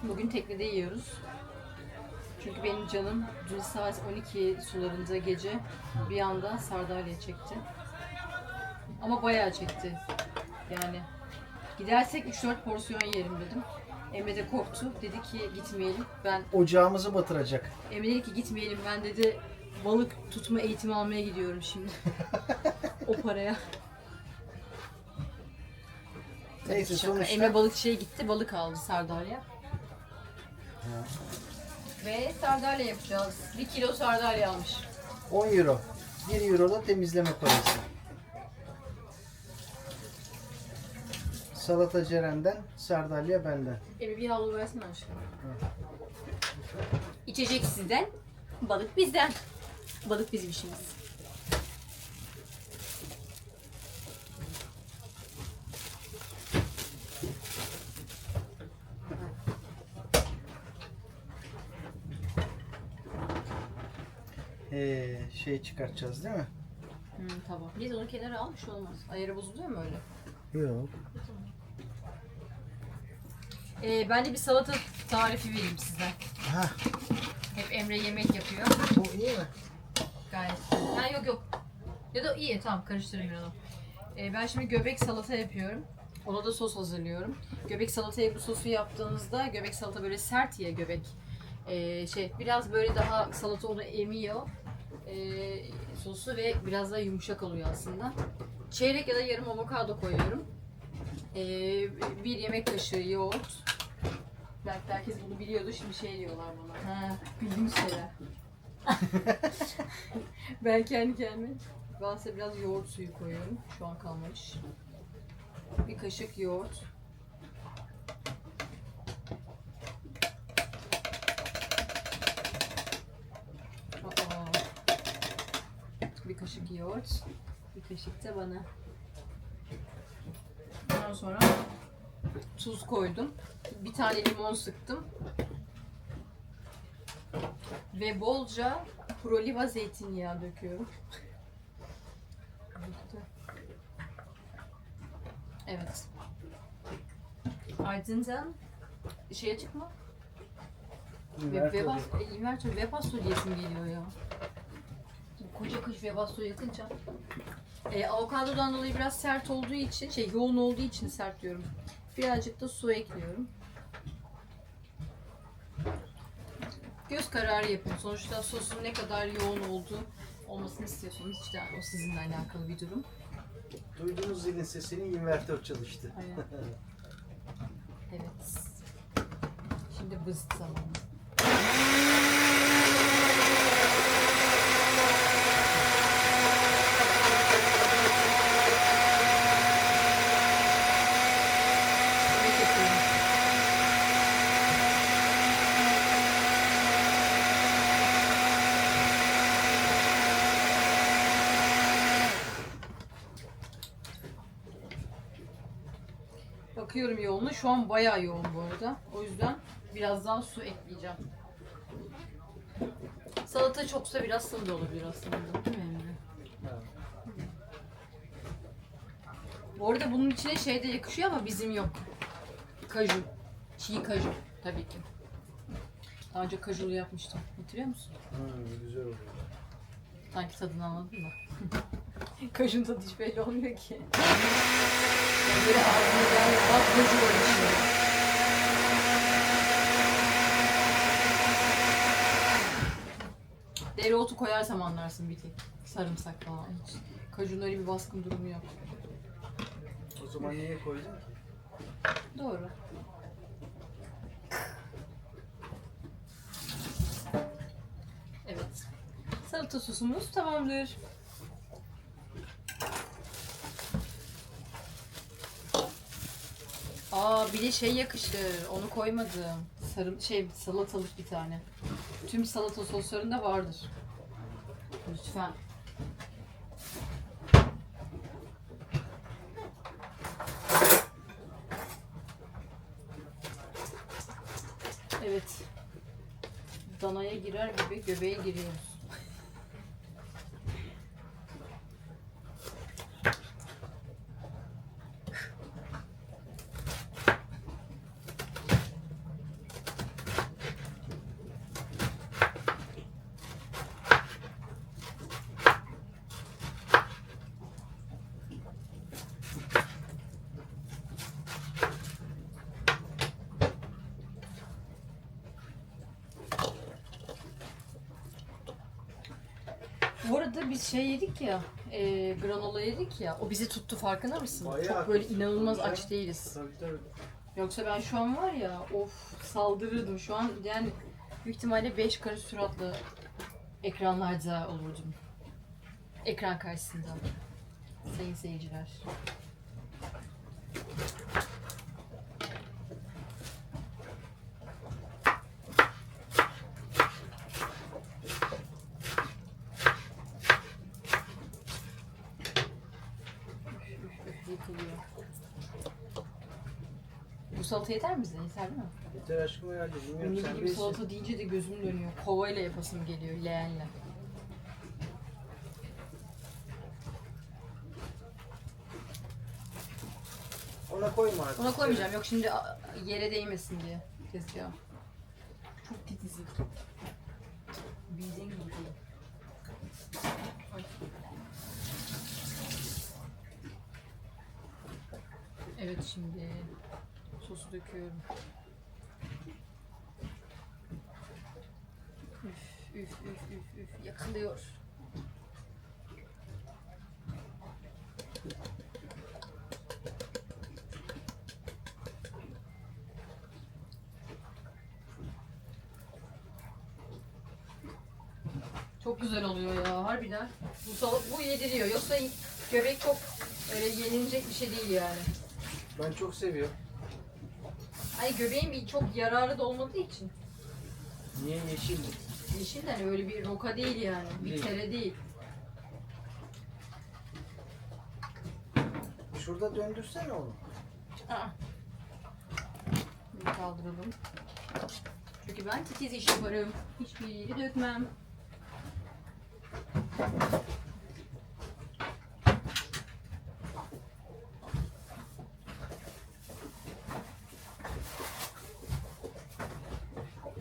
Bugün teknede yiyoruz. Çünkü benim canım dün saat 12 sularında gece bir anda sardalya çekti. Ama bayağı çekti. Yani gidersek 3-4 porsiyon yerim dedim. Emre de korktu. Dedi ki gitmeyelim. Ocağımızı batıracak. Emre dedi ki gitmeyelim. Ben dedi balık tutma eğitimi almaya gidiyorum şimdi. O paraya. Neyse Şaka. sonuçta. Emre balıkçıya gitti. Balık aldı sardalya. Ha. Ve sardalya yapacağız. 1 kilo sardalya almış. 10 euro. 1 euro da temizleme parası. Salata Ceren'den, sardalya benden. Emre bir havlu versene aşkım. İçecek sizden, balık bizden. Balık bizim işimiz. Şey çıkartacağız değil mi? Tamam. Biz onu kenara almış olmaz. Ayarı bozuluyor mu öyle? Yok. Ben de bir salata tarifi vereyim size. Ha, Hep Emre yemek yapıyor. bu iyi mi? Gayet. Ha, yok. Ya da iyi, tamam, karıştırmayalım. Ben şimdi göbek salata yapıyorum. Ona da sos hazırlıyorum. Göbek salataya bu sosu yaptığınızda, göbek salata böyle sert ya göbek. Biraz böyle daha salata onu emiyor. Sosu ve biraz daha yumuşak oluyor aslında. Çeyrek ya da yarım avokado koyuyorum. 1 yemek kaşığı yoğurt. Belki herkes bunu biliyordu, şimdi şey diyorlar bana. Ha, bildiğimiz şeyler. Ben kendi kendime bazen biraz yoğurt suyu koyuyorum. Şu an kalmamış. 1 kaşık yoğurt. Aa. 1 kaşık yoğurt. 1 kaşık da bana. Ondan sonra tuz koydum. 1 tane limon sıktım. Ve bolca proliva zeytinyağı döküyorum. Evet. Ardından şeye çıkma. Webasto diyesim geliyor ya. Koca kış Webasto yakınca. Avokadodan dolayı biraz sert olduğu için, yoğun olduğu için sert diyorum. Birazcık da su ekliyorum. Göz kararı yapın. Sonuçta sosun ne kadar yoğun olmasını istiyorsanız işte o sizinle alakalı bir durum. Duyduğunuz zilin sesini invertör çalıştı. Aynen. Evet. Şimdi bızıt zamanı. Yemek yapıyorum. Bakıyorum yoğunluğu. Şu an bayağı yoğun bu arada. O yüzden biraz daha su ekleyeceğim. Salata çoksa biraz sıvı da olabilir aslında. Değil mi Emre? Bu arada bunun içine şey de yakışıyor ama bizim yok. Kaju. Çiğ kaju tabii ki. Daha önce kajulu yapmıştım. Hatırlıyor musun? Güzel oluyor. Sanki tadını anladın mı? Kajun tadı hiç belli olmuyor ki. Böyle ağzına yani bak kaju var içinde. Dereotu koyarsam anlarsın bir tek. Sarımsak falan hiç. Kajunun öyle bir baskın durumu yok. O zaman niye koydun ki? Doğru. Evet. Salata sosumuz tamamdır. Bir de şey yakışır. Onu koymadım. Salatalık bir tane. Tüm salata soslarında vardır. Lütfen. Evet. Danaya girer gibi göbeğe giriyoruz. arada biz şey yedik ya, granola yedik ya, o bizi tuttu farkında mısın? Bayağı Çok böyle tuttu. inanılmaz Tabii aç canım. değiliz. Tabii. Yoksa ben şu an var ya, of saldırırdım. Şu an yani büyük ihtimalle 5 karış suratlı ekranlarda olurdum. Ekran karşısında. Sayın seyirciler. Yıkılıyor. Bu salata yeter mi bize? Yeter değil mi? Yeter aşkım herhalde. Bilmiyorum Benim sen gibi bilirsin. salata deyince de gözüm dönüyor. Kovayla yapasım geliyor, leğenle. Ona koyma artık. Ona koymayacağım. Yok şimdi yere değmesin diye keseceğim. Çok titizim. Bildiğin gibi değil. Ay. Evet şimdi sosu döküyorum. Üf yakılıyor. Çok güzel oluyor ya harbiden. Bu yediriyor. Yoksa göbek çok öyle yenilecek bir şey değil yani. Ben çok seviyorum. Hani göbeğin bir çok yararı da olmadığı için. Niye yeşil mi? Yeşil hani öyle bir roka değil yani. Bir Değil. tere değil. Şurada döndürsene onu. Aa. Bunu kaldıralım. Çünkü ben titiz iş yaparım. Hiçbir yeri dökmem.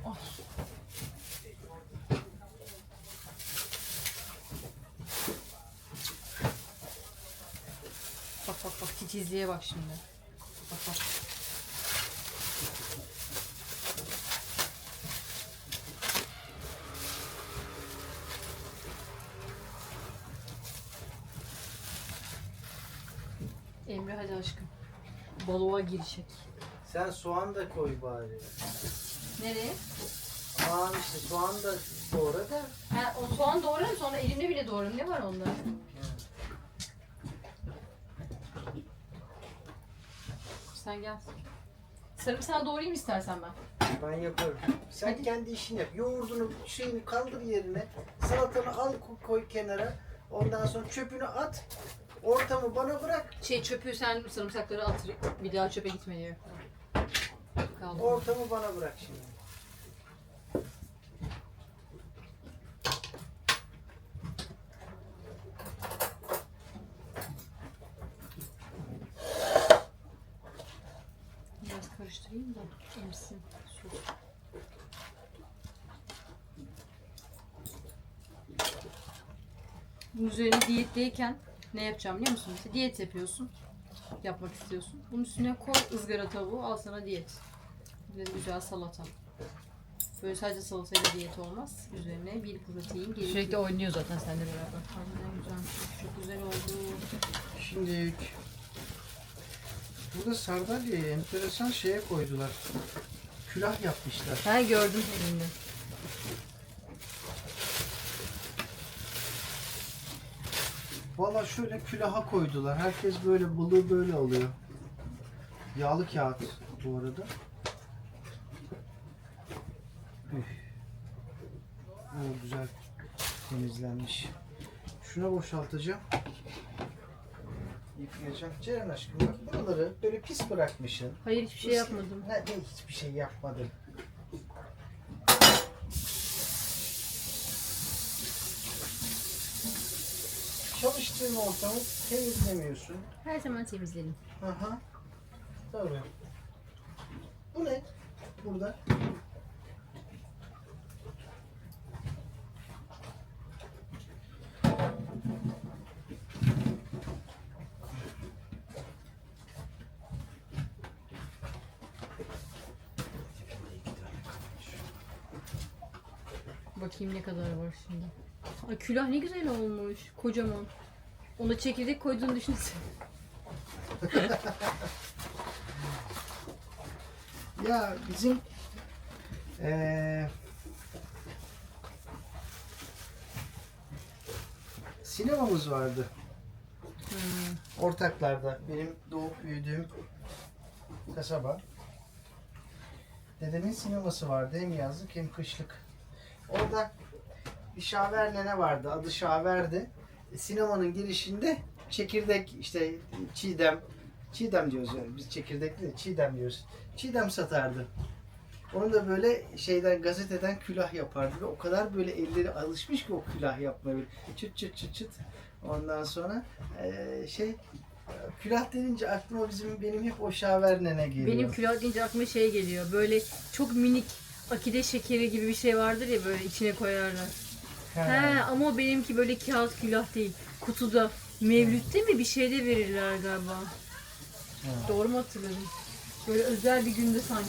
Ay. Bak titizliğe bak şimdi. Bak. Emre hadi aşkım. Balığa girişek. Sen soğan da koy bari. Nereye? Aman işte soğan da doğra da. Ha, o soğan doğrarım sonra elimle bile doğrarım. Ne var onda? Sen gel. Sarımsağı doğrayayım istersen ben. Ben yaparım. Sen Hadi. kendi işini yap. Yoğurdunu şeyini kaldır yerine. Salatanı al koy kenara. Ondan sonra çöpünü at. Ortamı bana bırak. Çöpü sen sarımsakları at. Bir daha çöpe gitme diyor. Kaldı. Ortamı bana bırak şimdi. Biraz karıştırayım da emsin sos. Bunun üzerine diyetteyken ne yapacağım biliyor musun? İşte diyet yapıyorsun. Yapmak istiyorsun. Bunun üstüne koy ızgara tavuğu, al sana diyet. Bir de güzel salata. Böyle sadece salatayla diyet olmaz. Üzerine bir protein gerekiyor. Sürekli oynuyor zaten seninle beraber. Harbiden güzelmiş. Çok güzel oldu. Şimdi burada sardalyayı enteresan şeye koydular. Külah yapmışlar. Ha gördüm elinde. Valla şöyle külaha koydular. Herkes böyle balığı böyle alıyor. Yağlı kağıt bu arada. Üf. O güzel temizlenmiş. Şuna boşaltacağım. Yıkayacağım. Ceren aşkım bak buraları böyle pis bırakmışsın. Hayır hiçbir şey yapmadım. Ne hiçbir şey yapmadım. Çalıştığın ortamı temizlemiyorsun. Her zaman temizlerim. Aha. Tabii. Bu ne? Burada. Bakayım ne kadar var şimdi. Ay, külah ne güzel olmuş. Kocaman. Ona çekirdek koyduğunu düşünsene. Ya bizim sinemamız vardı. Ortaklarda benim doğup büyüdüğüm kasaba. Dedemin sineması vardı, hem yazlık hem kışlık. Orada bir Şaver nene vardı, adı Şaver'di. Sinemanın girişinde çekirdek, işte çiğdem diyoruz yani, biz çekirdek değil çiğdem diyoruz. Çiğdem satardı. Onu da böyle şeyden, gazeteden külah yapardı ve o kadar böyle elleri alışmış ki o külah yapmaya, böyle çıt çıt çıt çıt. Ondan sonra külah denince aklıma benim hep o Şaver nene geliyor. Benim külah deyince aklıma şey geliyor. Böyle çok minik akide şekeri gibi bir şey vardır ya, böyle içine koyarlar. He, ama o benimki böyle kağıt külah değil. Kutuda. Mevlüt'te mi bir şeyde verirler galiba. Doğru mu hatırladım? Böyle özel bir günde sanki.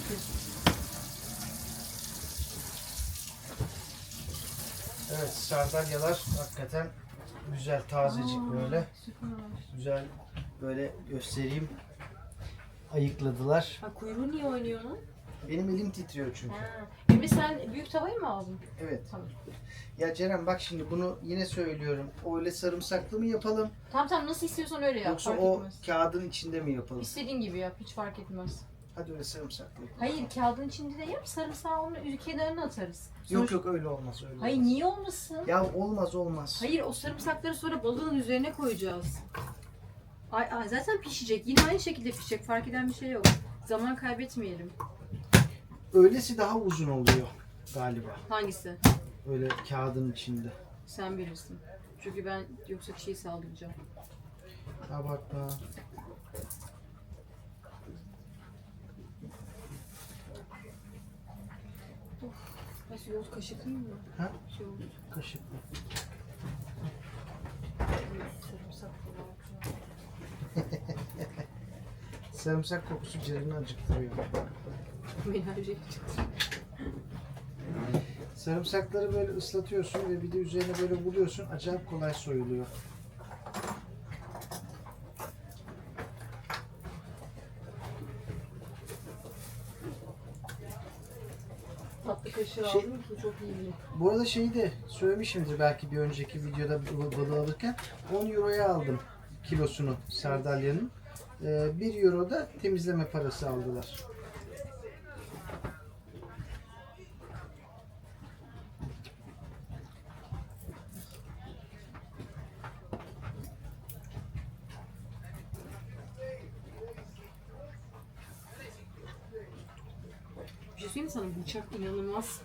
Evet, sardalyalar hakikaten güzel, tazecik böyle. Süper. Güzel, böyle göstereyim. Ayıkladılar. Ha, kuyruğu niye oynuyor lan? Benim elim titriyor çünkü. Emre, sen büyük tavayı mı aldın? Evet. Tamam. Ya Ceren bak, şimdi bunu yine söylüyorum. Öyle sarımsaklı mı yapalım? Tamam, nasıl istiyorsan öyle yap. Yoksa Fark o etmez. kağıdın içinde mi yapalım? İstediğin gibi yap, hiç fark etmez. Hadi öyle sarımsaklı yapalım. Hayır, kağıdın içinde de yap, sarımsağı onun kenarına atarız. Yok yok, öyle olmaz, öyle Hayır, olmaz. niye olmasın? Ya olmaz. Hayır, o sarımsakları sonra balığın üzerine koyacağız. Ay, zaten pişecek. Yine aynı şekilde pişecek. Fark eden bir şey yok. Zaman kaybetmeyelim. Öylesi daha uzun oluyor galiba. Hangisi? Öyle kağıdın içinde. Sen bilirsin. Çünkü ben yoksa çiğ saldıracağım. Abartma. Nasıl yoğurt kaşıklı mı? Ha? Yoğurt. Kaşıklı. Sarımsak Sarımsak kokusu Ceren'i acıktırıyor. Enerji çıktı. Sarımsakları böyle ıslatıyorsun ve bir de üzerine böyle vuruyorsun. Acayip kolay soyuluyor. Tatlı kaşığı Şey- aldım ki çok iyi. Bu arada şeyi de söylemişimdir belki bir önceki videoda balığı alırken. 10 euroya aldım kilosunu sardalyanın. 1 euro da temizleme parası aldılar. Bir şey söyleyeyim mi sana? Bıçak inanılmaz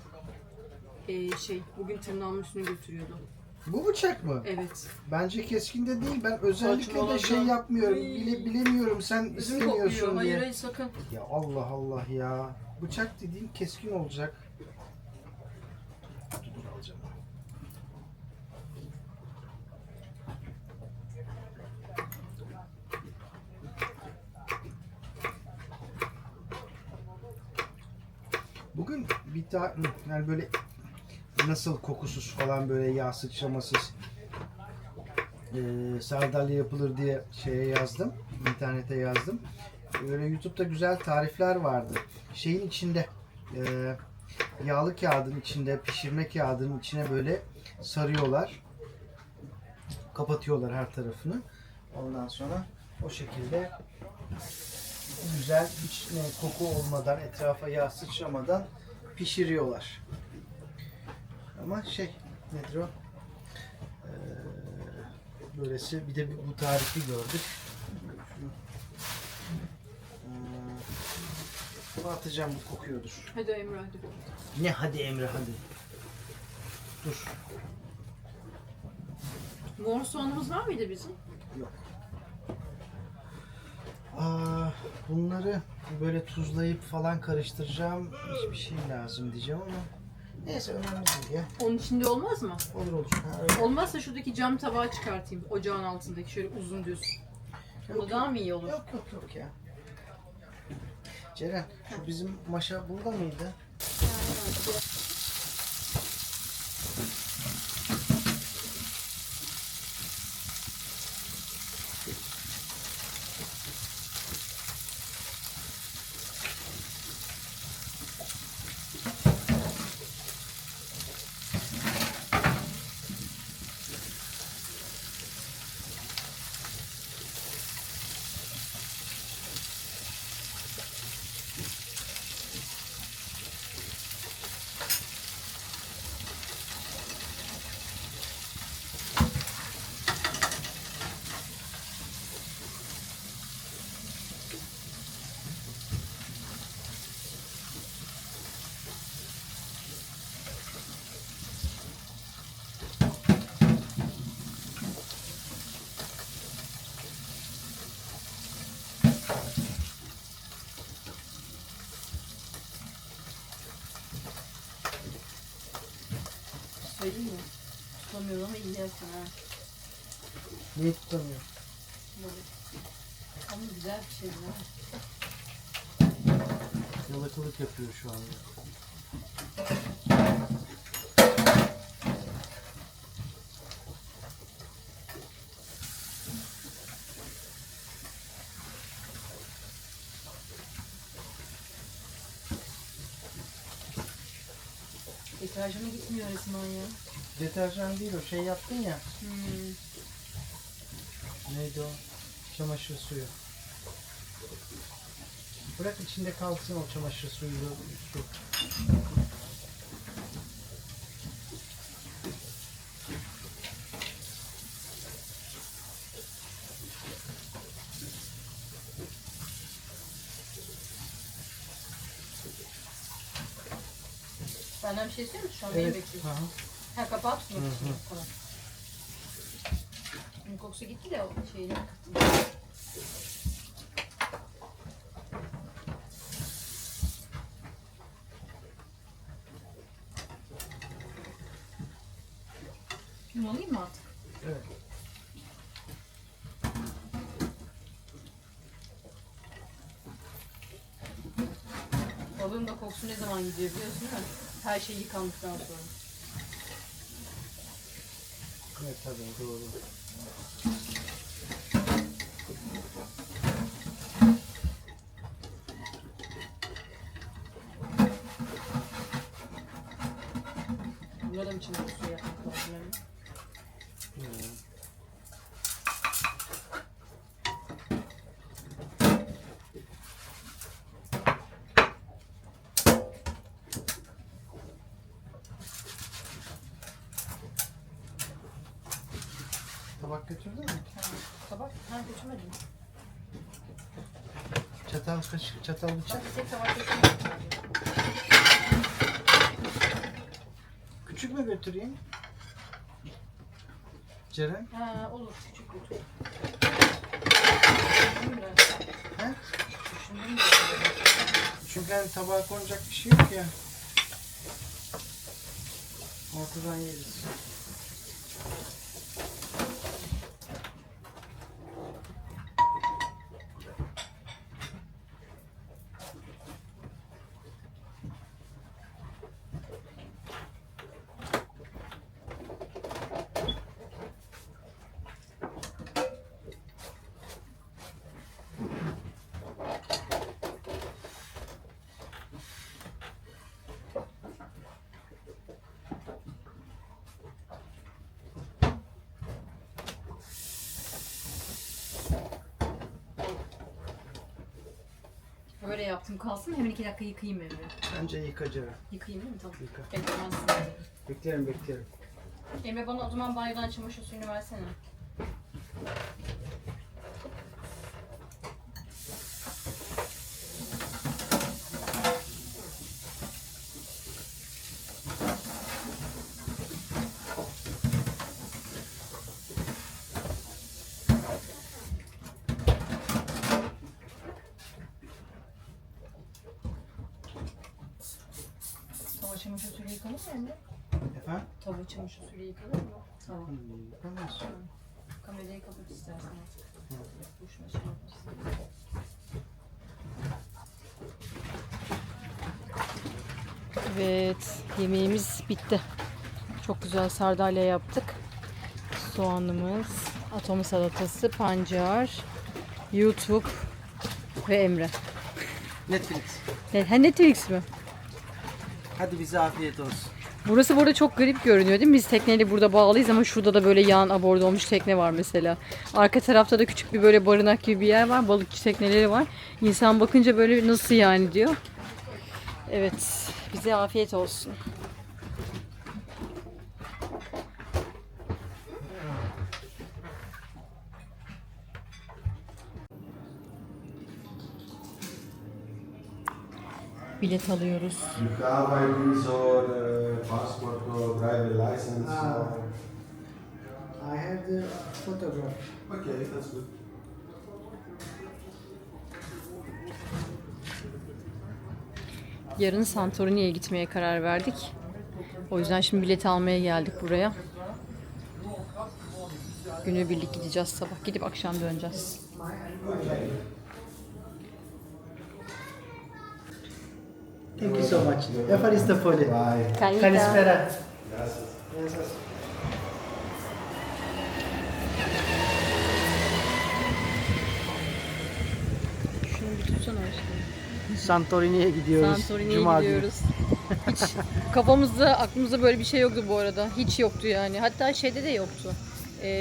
bugün tırnağımın üstüne götürüyordu. Bu bıçak mı? Evet. Bence keskin de değil. Ben özellikle de Saçmalama. şey yapmıyorum. Ay. Bilemiyorum sen Üzüm istemiyorsun kokuyor. diye. Hayır sakın. Ya Allah Allah ya. Bıçak dediğin keskin olacak. Dur alacağım. Bugün bir daha yani böyle nasıl kokusuz falan, böyle yağ sıçramasız sardalya yapılır diye şeye yazdım. İnternete yazdım. Böyle YouTube'da güzel tarifler vardı. Şeyin içinde yağlı kağıdın içinde, pişirme kağıdının içine böyle sarıyorlar. Kapatıyorlar her tarafını. Ondan sonra o şekilde güzel, hiç koku olmadan, etrafa yağ sıçramadan pişiriyorlar. Ama nedir o? Böylesi, bir de bu tarifi gördük. Bunu atacağım, bu kokuyordur. Hadi Emre hadi. Ne hadi Emre hadi. Dur. Mor soğanımız var mıydı bizim? Yok. Bunları böyle tuzlayıp falan karıştıracağım. Hiçbir şey lazım diyeceğim ama neyse, önemli değil ya. Onun içinde olmaz mı? Olur olur. Ha, öyle. Olmazsa şuradaki cam tabağı çıkartayım. Ocağın altındaki şöyle uzun düz. O daha mı iyi olur? Yok ya. Ceren, şu bizim maşa burada mıydı? söyleyeyim mi? Tutamıyorum ama iyi yersin ha. Niye tutamıyor? Böyle. Ama güzel bir şey değil mi? Yalakalık yapıyor şu anda. Deterjanı gitmiyor resmen ya. Deterjan değil o, şey yaptın ya. Hmm. Neydi o? Çamaşır suyu. Bırak içinde kalsın o çamaşır suyu. Su. Benden bir şey istiyor musun? Şu an beni Evet. bekliyorsun. Aha. Ha kapat mı? Hı hı. Tamam. Bunun kokusu gitti de o şeyini. Bunu alayım mı artık? Evet. Balığın da kokusu ne zaman gidiyor biliyorsun değil mi? Her şey yıkandıktan sonra. Evet tabii doğru. Bunda da mı çamaşır suyu yapmak lazım yani? Hmm. Tabak götürdün mü? Tabak? Ha götürmedim. Çatal, kaşık, çatal, bıçak. Bir tek tabak götürmedim. Küçük mü götüreyim? Ceren? Ha olur küçük götür. Biraz. He? Düşündüm de. Çünkü hani tabağa konacak bir şey yok ya. Ortadan yeriz. Böyle yaptım kalsın hemen 2 dakika yıkayayım Emre. Bence yıka Ceren. Yıkayayım değil mi? Tamam. Yıka. Beklemezsin. Beklerim. Emre bana o zaman banyodan çamaşır suyunu versene. Tava çamaşır suyuyla yıkanır mı Emre? Efendim? Tava çamaşır suyuyla yıkanır mı? Tamam. Yıkamaz. Kamerayı kapat istersen artık. Boşuna şey yapmasın. Evet, yemeğimiz bitti. Çok güzel sardalya yaptık. Soğanımız, atom salatası, pancar, YouTube ve Emre. Netflix. Netflix mi? Hadi bize afiyet olsun. Burası burada çok garip görünüyor değil mi? Biz tekneyle burada bağlıyız ama şurada da böyle yan aborda olmuş tekne var mesela. Arka tarafta da küçük bir böyle barınak gibi bir yer var. Balıkçı tekneleri var. İnsan bakınca böyle nasıl yani diyor. Evet, bize afiyet olsun. Bilet alıyoruz. You have IDs or passport or driver license? I have the photograph. Okay, that's good. Yarın Santorini'ye gitmeye karar verdik. O yüzden şimdi bilet almaya geldik buraya. Günübirlik gideceğiz, sabah gidip akşam döneceğiz. Thank you so much. Efaristo Poli. Bye. Kalispera. Gracias. Şunu bir tutsana aşkım. Santorini'ye gidiyoruz. Santorini'ye Cuma günü. gidiyoruz. Hiç kafamızda, aklımızda böyle bir şey yoktu bu arada. Hiç yoktu yani. Hatta şeyde de yoktu. Bir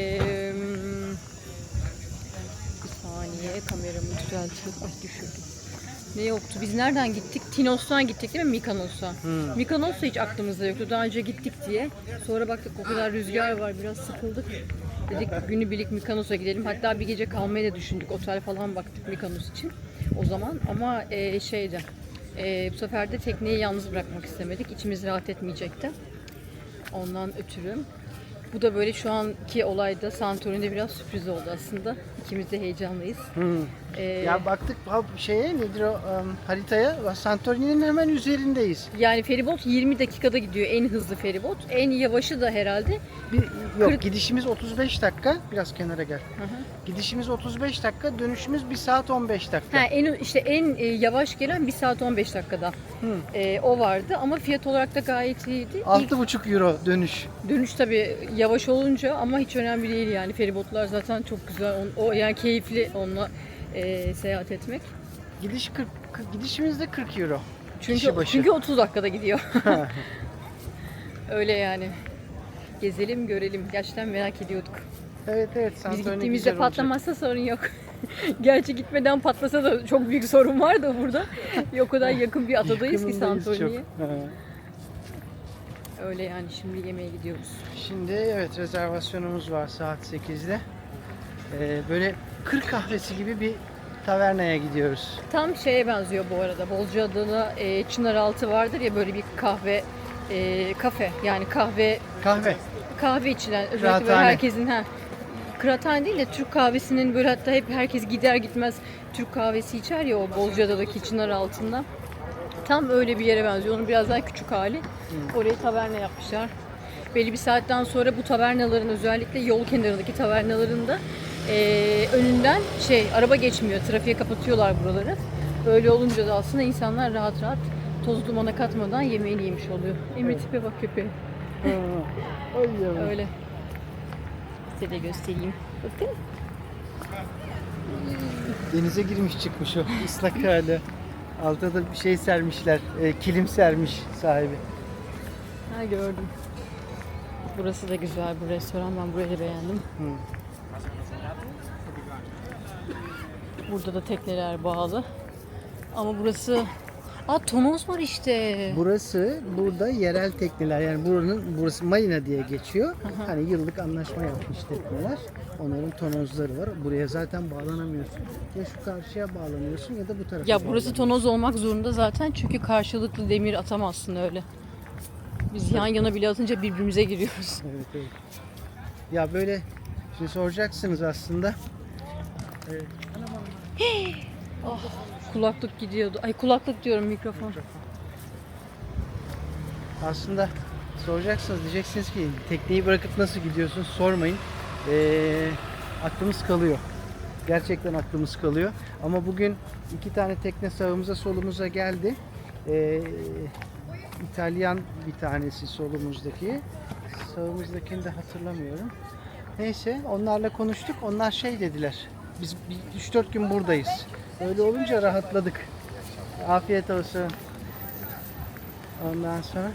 saniye, kameramı düzeltiyorum. Ay düşürdüm. Ne yoktu? Biz nereden gittik? Tinos'tan gittik değil mi? Mikonos'a. Mikonos da hiç aklımızda yoktu. Daha önce gittik diye. Sonra baktık o kadar rüzgar var. Biraz sıkıldık. Dedik günübirlik Mikonos'a gidelim. Hatta bir gece kalmayı da düşündük. Otel falan baktık Mikonos için. O zaman ama bu sefer de tekneyi yalnız bırakmak istemedik. İçimiz rahat etmeyecekti. Ondan ötürü. Bu da böyle şu anki olayda Santorini'de biraz sürpriz oldu aslında. İkimiz de heyecanlıyız. Ya baktık şeye nedir o haritaya, Santorini'nin hemen üzerindeyiz. Yani feribot 20 dakikada gidiyor, en hızlı feribot. En yavaşı da herhalde. Yok, 40 gidişimiz 35 dakika. Biraz kenara gel. Hı. Gidişimiz 35 dakika, dönüşümüz 1 saat 15 dakika. En yavaş gelen 1 saat 15 dakikada. O vardı ama fiyat olarak da gayet iyiydi. 6,5 euro dönüş. Dönüş tabii yavaş olunca ama hiç önemli değil yani. Feribotlar zaten çok güzel. O yani keyifli onunla seyahat etmek. Gidişimiz de 40 euro. Çünkü Kişi başı. çünkü 30 dakikada gidiyor. Öyle yani. Gezelim, görelim. Gerçekten merak ediyorduk. Evet, Biz Santorini gittiğimizde güzel olacak. patlamazsa sorun yok. Gerçi gitmeden patlasa da çok büyük sorun var da burada. O kadar yakın bir adadayız ki Yakınındayız Santorini'ye. çok. Ha. Öyle yani, şimdi yemeğe gidiyoruz. Şimdi evet, rezervasyonumuz var saat 8'de. Böyle kır kahvesi gibi bir tavernaya gidiyoruz. Tam şeye benziyor bu arada. Bozcaada'da Çınaraltı vardır ya, böyle bir kahve kafe, yani kahve içilen, özellikle böyle Kıraathane. herkesin kıraathane değil de Türk kahvesinin böyle, hatta hep herkes gider gitmez Türk kahvesi içer ya, o Bozcaada'daki Çınaraltı'nda. Tam öyle bir yere benziyor. Onun biraz daha küçük hali. Orayı taverna yapmışlar. Belli bir saatten sonra bu tavernaların, özellikle yol kenarındaki tavernalarında önünden araba geçmiyor. Trafiğe kapatıyorlar buraları. Öyle olunca da aslında insanlar rahat rahat toz dumana katmadan yemeğini yemiş oluyor. Emre tipe bak köpeğe. Öyle. Size de göstereyim. Bakın. Denize girmiş çıkmış o ıslak hali. Altta da bir şey sermişler, kilim sermiş sahibi. Ha, gördüm. Burası da güzel bir restoran. Ben burayı da beğendim. Burada da tekneler bağlı. Ama burası... Tonos var işte. Burası, burada yerel tekneler, yani burası marina diye geçiyor. Hani yıllık anlaşma yapmış tekneler. Onların tonozları var. Buraya zaten bağlanamıyorsun. Ya şu karşıya bağlanıyorsun ya da bu tarafa. Ya burası tonoz olmak zorunda zaten, çünkü karşılıklı demir atamazsın öyle. Biz yan yana bile atınca birbirimize giriyoruz. Evet. Ya böyle şimdi soracaksınız aslında. Kulaklık gidiyordu. Ay, kulaklık diyorum, mikrofon. Aslında soracaksınız, diyeceksiniz ki tekneyi bırakıp nasıl gidiyorsun, sormayın. Aklımız kalıyor. Gerçekten aklımız kalıyor. Ama bugün 2 tane tekne sağımıza solumuza geldi. İtalyan bir tanesi solumuzdaki. Sağımızdakini de hatırlamıyorum. Neyse, onlarla konuştuk. Onlar dediler. Biz 3-4 gün buradayız. Öyle olunca rahatladık. Afiyet olsun. Ondan sonra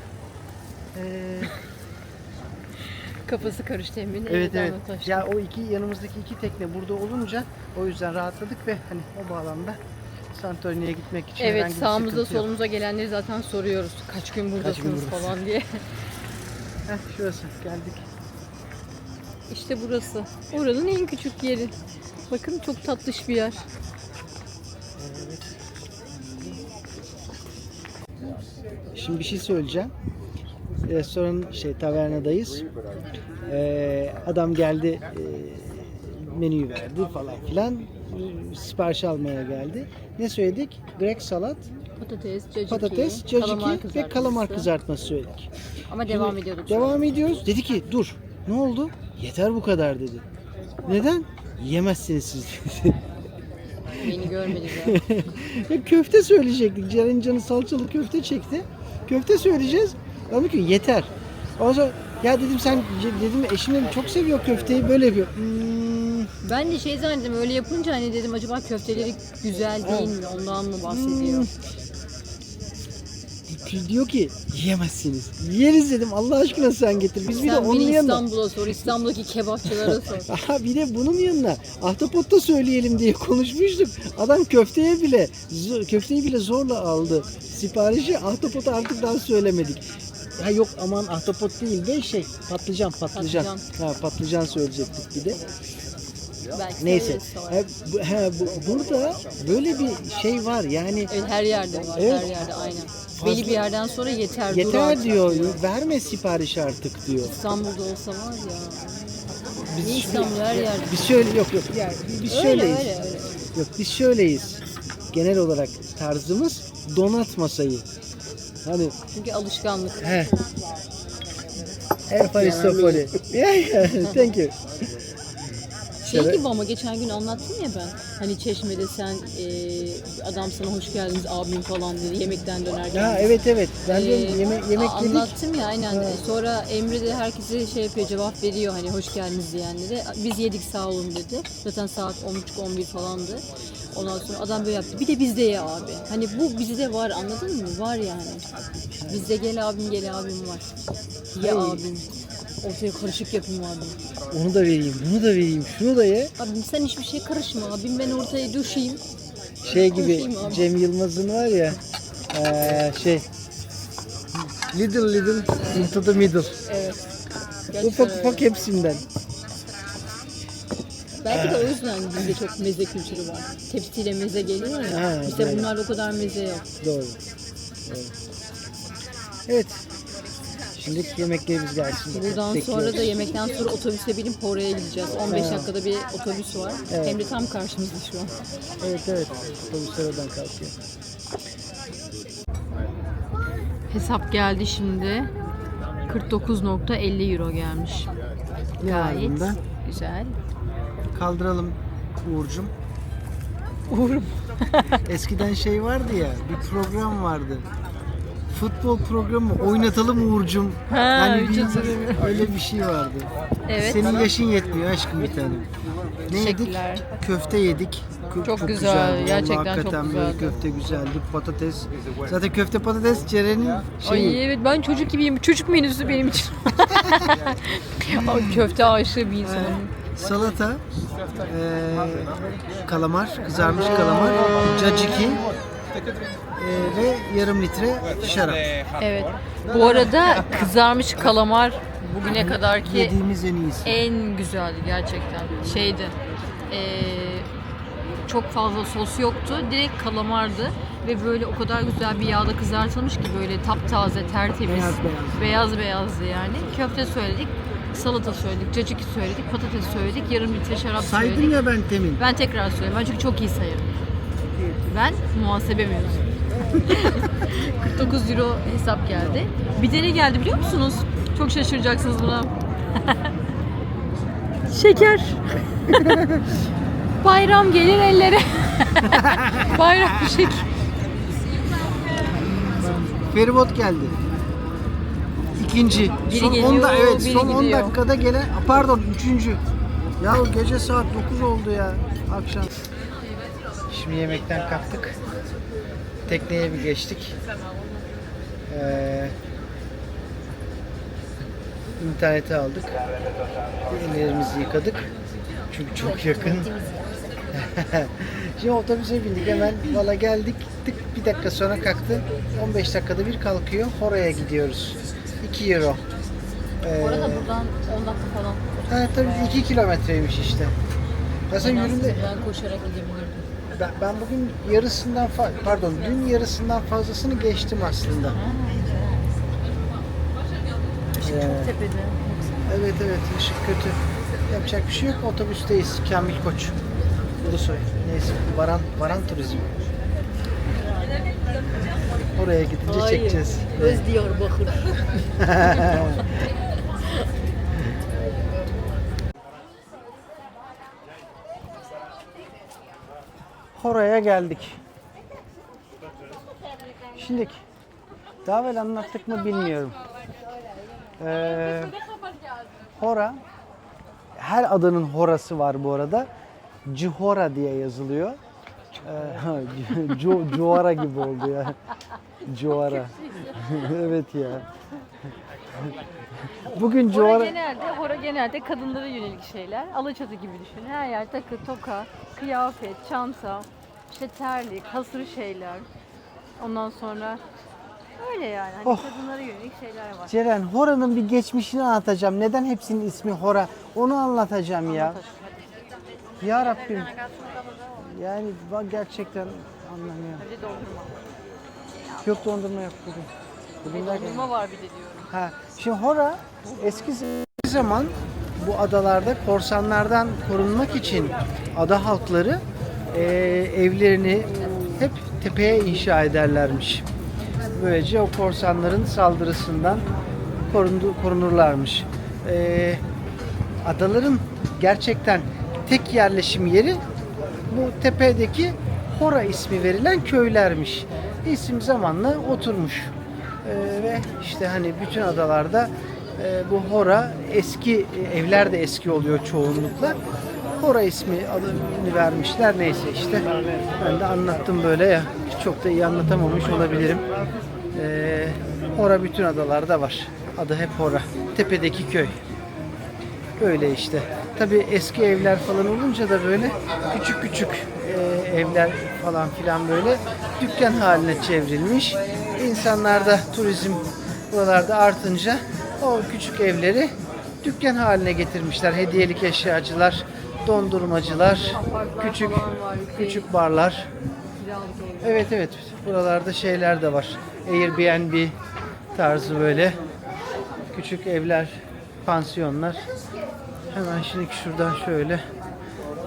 Kafası karıştı Emre'nin. evet. Taştı. Ya o yanımızdaki 2 tekne burada olunca o yüzden rahatladık ve hani o bağlamda Santorini'ye gitmek için Evet, herhangi bir sağımıza sıkıntı yok. solumuza gelenleri zaten soruyoruz. Kaç gün buradasınız buradasın? falan diye. Şurası, geldik. İşte burası. Oranın en küçük yeri. Bakın, çok tatlış bir yer. Şimdi bir şey söyleyeceğim. Restoran tavernadayız. Adam geldi, menüyü verdi falan filan. Sipariş almaya geldi. Ne söyledik? Grek salat, Patates, caciki ve kalamar kızartması söyledik. Ama devam ediyorduk. Devam ediyoruz. Dedi ki dur. Ne oldu? Yeter bu kadar dedi. Neden? Yemezsiniz siz dedi. Beni görmediler. Ya köfte söyleyecektik. Ceren'in canı salçalı köfte çekti. Köfte söyleyeceğiz. Dedim ki yeter. O zaman ya dedim sen dedim eşim dedim, çok seviyor köfteyi böyle yapıyor. Ben de şey zannettim öyle yapınca hani dedim acaba köfteleri güzel değil mi? Ondan mı bahsediyor? Diyor ki yiyemezsiniz. Yeriz dedim Allah aşkına sen getir. Biz bir de Sen onun beni yanına. İstanbul'a sor, İstanbul'daki kebapçılara sor. Aha bir de bunun yanına ahtapotta söyleyelim diye konuşmuştuk. Adam köfteyi bile zorla aldı. Siparişi ahtapotu artık daha söylemedik. Ha yok aman ahtapot değil de patlıcan. Ha patlıcan söyleyecektik bir de. Belki Neyse. söyleriz sonra. Burada böyle bir şey var yani. Evet, her yerde var, Evet. her yerde aynen. Belli bir yerden sonra yeter, dur Yeter artık diyor. Verme siparişi artık diyor. İstanbul'da olsa var ya. Biz Niye İstanbul'da her yerde? Biz şöyle yok. Yani biz şöyleyiz. Öyle. Yok biz şöyleyiz. Genel olarak tarzımız donat masayı. Hani Çünkü alışkanlık. Aristopoli. Thank you. Şey gibi ama geçen gün anlattım ya ben. Hani Çeşme'de sen adam sana hoş geldiniz abim falan dedi yemekten dönerken. Ha evet. Ben de yemek yedik. Anlattım ya aynen. Ha. Sonra Emre de herkese şey yapıyor cevap veriyor hani hoş geldiniz diyenlere. Biz yedik sağ olun dedi. Zaten saat 10.30-11 falandı. Ondan sonra adam böyle yaptı. Bir de bizde ye abi. Hani bu bizde var anladın mı? Var yani. Bizde gel abim var. Ye abim. Ortaya karışık yapayım abim. Onu da vereyim, bunu da vereyim, şunu da ye. Abim sen hiçbir şey karışma abim ben ortaya düşeyim. Şey gibi Konuşayım abi. Cem Yılmaz'ın var ya little into the middle. Evet. Ufak hepsinden. Belki de o yüzden bizde çok meze kültürü var. Tepsiyle meze geliyor ya. Ha, Bizde evet. bunlarda o kadar meze yok. Doğru. Evet. Şimdi yemeklerimiz gelsin. Buradan Bekliyoruz. sonra da yemekten sonra otobüse binip oraya gideceğiz. 15 dakikada bir otobüs var. Evet. Hem de tam karşımızda şu an. Evet. Otobüsler oradan kalkıyor. Hesap geldi şimdi. 49.50 euro gelmiş. Ne var Gayet bunda? güzel. Kaldıralım Uğur'cum. Uğurum. Eskiden şey vardı ya, bir program vardı. Futbol programı oynatalım Uğur'cum. Hani hiç öyle bir şey vardı. Evet. Senin yaşın yetmiyor aşkım bir tanem. Ne yedik? Teşekkürler. Köfte yedik. Çok güzel, güzeldi. gerçekten Vallahi çok hakikaten böyle güzeldi. köfte güzeldi. Patates. Zaten köfte patates Ceren'in şeyi. Ay evet ben çocuk gibiyim. Çocuk menüsü benim için. Köfte aşığı bir insanım. Salata, kalamar, kızarmış kalamar, caciki ve yarım litre şarap. Evet. Bu arada kızarmış kalamar bugüne kadarki Yediğimiz en iyisi. en güzeldi gerçekten. Şeydi. Çok fazla sos yoktu. Direkt kalamardı ve böyle o kadar güzel bir yağda kızartılmış ki böyle taptaze, tertemiz. Beyaz. Beyazdı yani. Köfte söyledik, salata söyledik, caciki söyledik, patates söyledik, yarım litre şarap Saydım söyledik. ya ben temin. Ben tekrar söyleyeyim. Ben çünkü çok iyi sayarım. Ben muhasebe mezunuyum. 49 euro hesap geldi. Bir de ne geldi biliyor musunuz? Çok şaşıracaksınız buna. Şeker. Bayram gelir ellere. Bayram şeker. Feribot geldi. İkinci. Biri Son geliyor, 10 evet, biri son 10 gidiyor. dakikada gelen, pardon üçüncü. Ya gece saat 9 oldu ya akşam. Şimdi yemekten kalktık. Tekneye bir geçtik. İnternete aldık. Ellerimizi yıkadık. Çünkü çok yakın. Şimdi otobüse bindik hemen valla geldik tık bir dakika sonra kalktı 15 dakikada bir kalkıyor oraya gidiyoruz 2 euro. Orada buradan 10 dakika falan. Ha, tabii 2 kilometreymiş işte. Aslında yürüme, Ben koşarak gidebilirdim. ben bugün yarısından dün yarısından fazlasını geçtim aslında. Tepede. Evet ışık kötü. Yapacak bir şey yok otobüsteyiz Kamil Koç. Ulusoy. Neyse Varan Turizm. Oraya gidince çekeceğiz. Öz Diyarbakır. Hora'ya geldik. Şimdi daha evvel anlattık mı bilmiyorum. Hora, her adanın horası var bu arada. Cihora diye yazılıyor. Cuara gibi oldu ya. Cuara. Evet ya. Bugün Hora genelde kadınlara yönelik şeyler. Alaçatı gibi düşün. Her yer takı, toka, kıyafet, çanta, işte terlik, hasır şeyler. Ondan sonra öyle yani. Hani kadınlara yönelik şeyler var. Ceren, Hora'nın bir geçmişini anlatacağım. Neden hepsinin ismi Hora? Onu anlatacağım ya. Ya Rabbim. Yani bak gerçekten anlamıyorum. Hadi dondurma. Yok dondurma yok bugün. Bugün derken- Dondurma var bir de diyorum. Ha, şimdi Hora eski zaman bu adalarda korsanlardan korunmak için ada halkları evlerini hep tepeye inşa ederlermiş. Böylece o korsanların saldırısından korunurlarmış. Adaların gerçekten tek yerleşim yeri bu tepedeki Hora ismi verilen köylermiş. İsim zamanla oturmuş. Ve işte hani bütün adalarda bu Hora eski evler de eski oluyor çoğunlukla. Hora ismi adını vermişler neyse işte. Ben de anlattım böyle ya. Çok da iyi anlatamamış olabilirim. Hora bütün adalarda var. Adı hep Hora. Tepedeki köy. Böyle işte. Tabii eski evler falan olunca da böyle küçük küçük evler falan filan böyle dükkan haline çevrilmiş. İnsanlar da turizm buralarda artınca o küçük evleri dükkan haline getirmişler. Hediyelik eşyacılar, dondurmacılar, küçük barlar. Evet evet. Buralarda şeyler de var. Airbnb tarzı böyle küçük evler, pansiyonlar. Hemen şimdi şuradan şöyle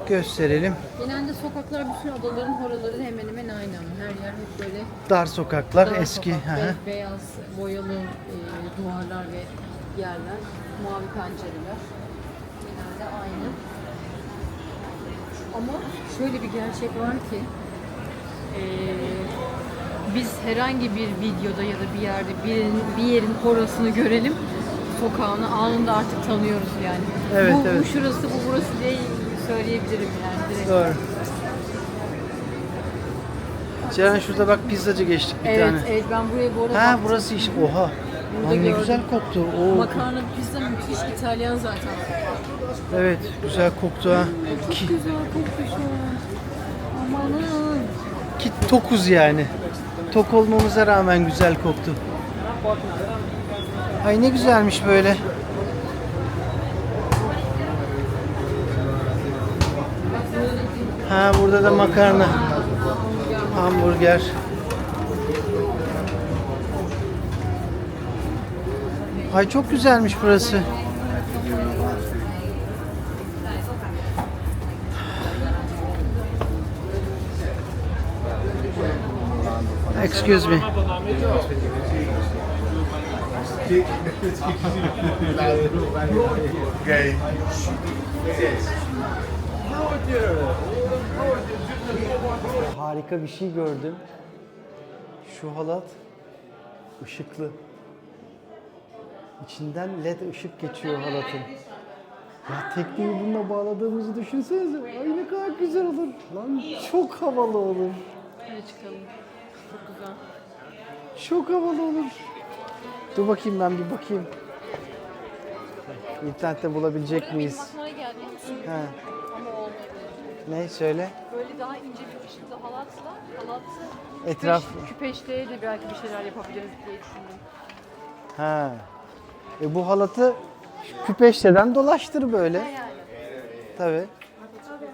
gösterelim. Genelde sokaklar bütün adaların horaları hemen hemen aynı ama her yer hep böyle Dar sokaklar, dar eski. sokak, Hı hı. beyaz boyalı duvarlar ve yerler, mavi pencereler genelde aynı. Ama şöyle bir gerçek var ki biz herhangi bir videoda ya da bir yerde bir yerin horasını görelim, sokağını anında artık tanıyoruz yani. Evet, bu evet. şurası, bu burası diye söyleyebilirim yani direkt. Doğru. Ceren şurada bak pizzacı geçtik bir Evet, tane. evet ben buraya bu arada Ha baktım. burası işte. Oha. Burada Lan ne gördüm. güzel koktu. Oo. Makarna, pizza müthiş, İtalyan zaten. Evet güzel koktu ha. Ki, Güzel kokmuş o. Amanın. ki tokuz yani. Tok olmamıza rağmen güzel koktu. Ay ne güzelmiş böyle. Ha burada da makarna. Hamburger. Ay çok güzelmiş burası. Excuse me. Harika bir şey gördüm. Şu halat ışıklı. İçinden led ışık geçiyor halatın. Ya tekneyi bununla bağladığımızı düşünsenize. Ay ne kadar güzel olur. Lan çok havalı olur. Hadi çıkalım. Çok güzel. Çok havalı olur. Dur bakayım ben bir bakayım. İnternette bulabilecek miyiz? Bakmaya geldi misin? Ha. Ama olmadı. Ne söyle? Böyle daha ince bir ışıklı halatı Etraf. küpeşteye de belki bir şeyler yapabiliriz diye düşündüm. Ha. Bu halatı küpeşteden dolaştır böyle. Tabii.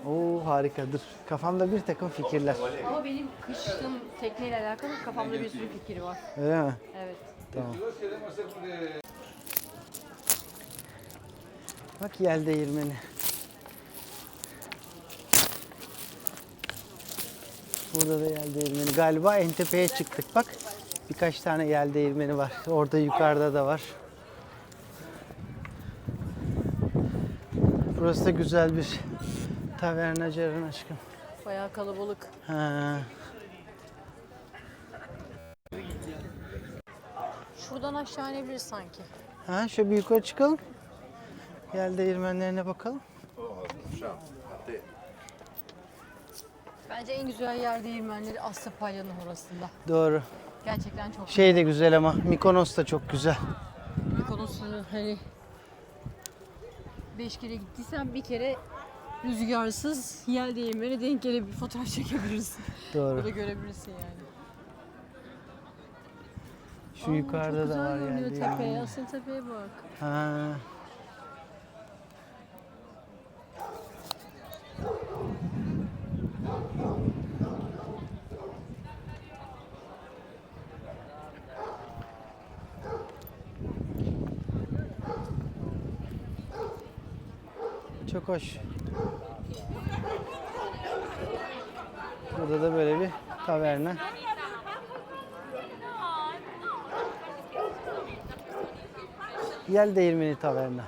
Oo harikadır. Kafamda bir takım fikirler. Ama benim kışın tekneyle alakalı kafamda bir sürü fikir var. Öyle mi? Evet. Tamam. Bak yel değirmeni. Burada da yel değirmeni. Galiba en tepeye çıktık bak. Birkaç tane yel değirmeni var. Orada yukarıda da var. Burası da güzel bir taverna Ceren aşkım. Bayağı kalabalık. Ha. Şuradan aşağı inebiliriz sanki. Ha, şöyle bir yukarı çıkalım. Yel değirmenlerine bakalım. Bence en güzel yer değirmenleri Astapalya'nın orasında. Doğru. Gerçekten çok Şey de güzel ama Mikonos da çok güzel. Mykonos'un hani 5 kere gittiysen bir kere rüzgarsız yel değirmeni denk gelip bir fotoğraf çekebilirsin. Doğru. Burada görebilirsin yani. Şu yukarıda da var yani yel tepeye, değirmeni. asıl tepeye bak. Ha. Çok hoş. Burada da böyle bir taverna. Yel değirmeni taverna.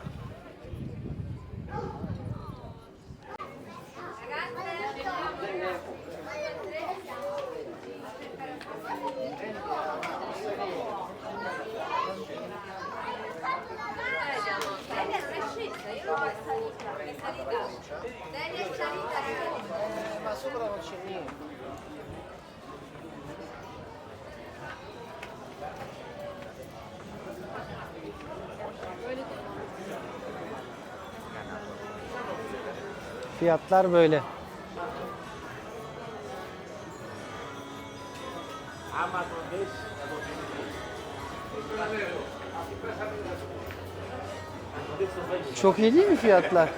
Fiyatlar böyle. Çok iyi değil mi fiyatlar?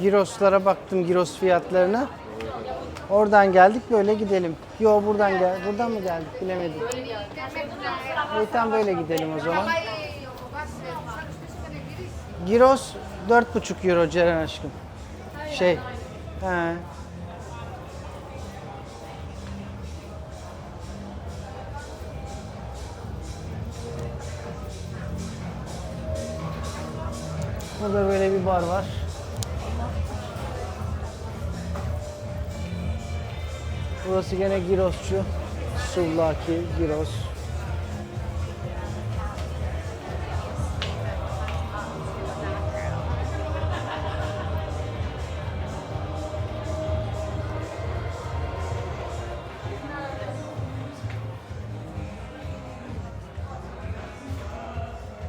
Giroslara baktım, Giros fiyatlarına. Oradan geldik, böyle gidelim. Yo, buradan buradan mı geldik bilemedim. Tam böyle gidelim o zaman. Giros 4,5 euro Ceren aşkım. He. Burada böyle bir bar var. Burası gene Girosçu. Sullaki Giros.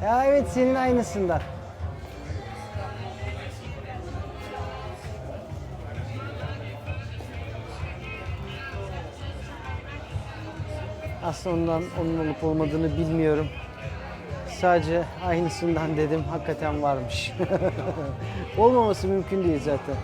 Ya evet, senin aynısından. Aslında onun olup olmadığını bilmiyorum. Sadece aynısından dedim. Hakikaten varmış. Olmaması mümkün değil zaten.